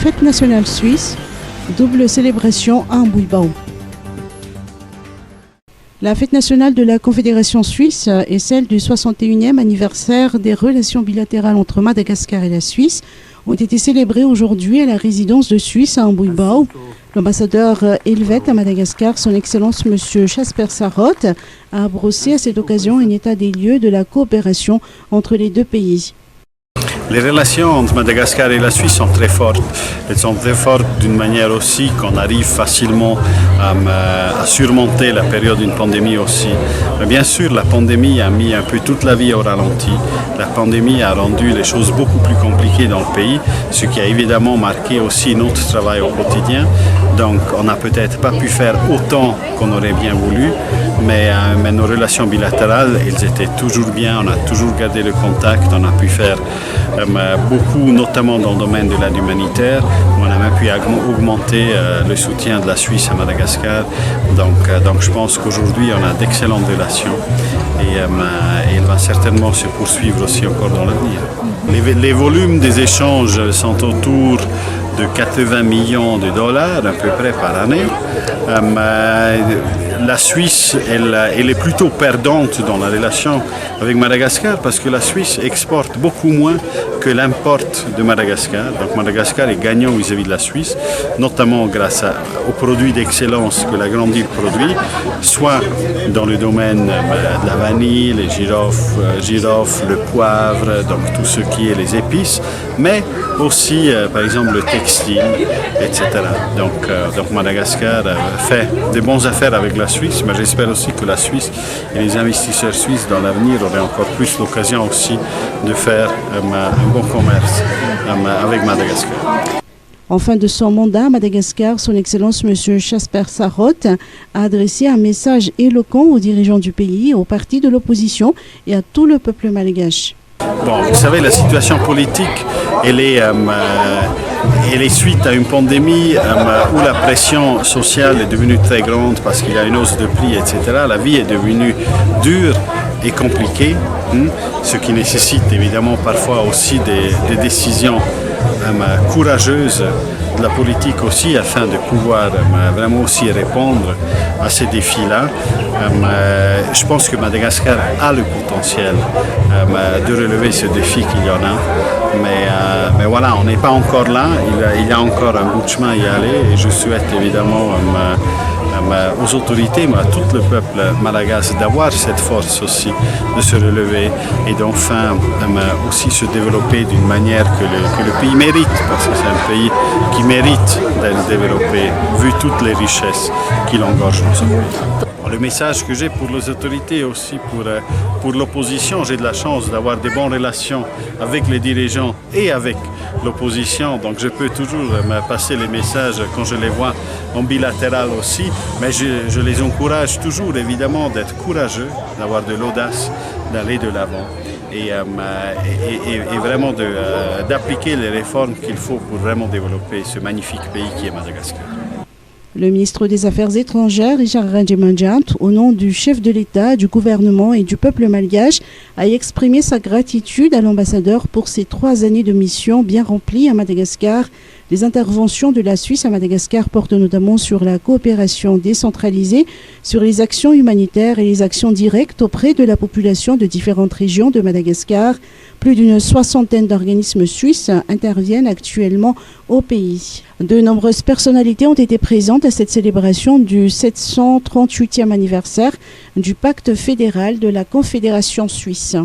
Fête nationale suisse, double célébration à Mbouibao. La fête nationale de la Confédération suisse est celle du 61e anniversaire des relations bilatérales entre Madagascar et la Suisse ont été célébrées aujourd'hui à la résidence de Suisse à Mbouibao. L'ambassadeur helvète à Madagascar, son Excellence M. Jasper Sarot, a brossé à cette occasion un état des lieux de la coopération entre les deux pays. Les relations entre Madagascar et la Suisse sont très fortes. Elles sont très fortes d'une manière aussi qu'on arrive facilement à surmonter la période d'une pandémie aussi. Mais bien sûr, la pandémie a mis un peu toute la vie au ralenti. La pandémie a rendu les choses beaucoup plus compliquées dans le pays, ce qui a évidemment marqué aussi notre travail au quotidien. Donc on n'a peut-être pas pu faire autant qu'on aurait bien voulu, mais nos relations bilatérales, elles étaient toujours bien, on a toujours gardé le contact, on a pu faire beaucoup, notamment dans le domaine de l'aide humanitaire. On a même pu augmenter le soutien de la Suisse à Madagascar. Donc je pense qu'aujourd'hui, on a d'excellentes relations et elle va certainement se poursuivre aussi encore dans l'avenir. Les volumes des échanges sont autour de 80 millions de dollars à peu près par année. La Suisse, elle est plutôt perdante dans la relation avec Madagascar parce que la Suisse exporte beaucoup moins que l'importe de Madagascar. Donc Madagascar est gagnant vis-à-vis de la Suisse, notamment grâce aux produits d'excellence que la grande île produit, soit dans le domaine de la vanille, les girofles, le poivre, donc tout ce qui est les épices, mais aussi par exemple le textile, etc. Donc Madagascar fait de bonnes affaires avec la Suisse, mais j'espère aussi que la Suisse et les investisseurs suisses dans l'avenir auraient encore plus l'occasion aussi de faire un bon commerce avec Madagascar. En fin de son mandat à Madagascar, son Excellence M. Jasper Sarot a adressé un message éloquent aux dirigeants du pays, aux partis de l'opposition et à tout le peuple malgache. Bon, vous savez, la situation politique, elle est suite à une pandémie où la pression sociale est devenue très grande parce qu'il y a une hausse de prix, etc. La vie est devenue dure et compliquée, ce qui nécessite évidemment parfois aussi des décisions courageuses de la politique aussi afin de pouvoir vraiment aussi répondre à ces défis-là. Je pense que Madagascar a le potentiel de relever ce défi qu'il y en a. Mais voilà, on n'est pas encore là, il y a encore un bout de chemin à y aller et je souhaite évidemment aux autorités, mais à tout le peuple malagasy d'avoir cette force aussi de se relever et d'enfin aussi se développer d'une manière que le pays mérite, parce que c'est un pays qui mérite d'être développé vu toutes les richesses qu'il engorge dans ce pays. Le message que j'ai pour les autorités et aussi pour l'opposition, j'ai de la chance d'avoir de bonnes relations avec les dirigeants et avec l'opposition, donc je peux toujours passer les messages quand je les vois en bilatéral aussi, mais je les encourage toujours évidemment d'être courageux, d'avoir de l'audace, d'aller de l'avant et vraiment d'appliquer les réformes qu'il faut pour vraiment développer ce magnifique pays qui est Madagascar. Le ministre des Affaires étrangères, Richard Radjimanjant, au nom du chef de l'État, du gouvernement et du peuple malgache, a exprimé sa gratitude à l'ambassadeur pour ses 3 années de mission bien remplies à Madagascar. Les interventions de la Suisse à Madagascar portent notamment sur la coopération décentralisée, sur les actions humanitaires et les actions directes auprès de la population de différentes régions de Madagascar. Plus d'une 60aine d'organismes suisses interviennent actuellement au pays. De nombreuses personnalités ont été présentes à cette célébration du 738e anniversaire du pacte fédéral de la Confédération suisse.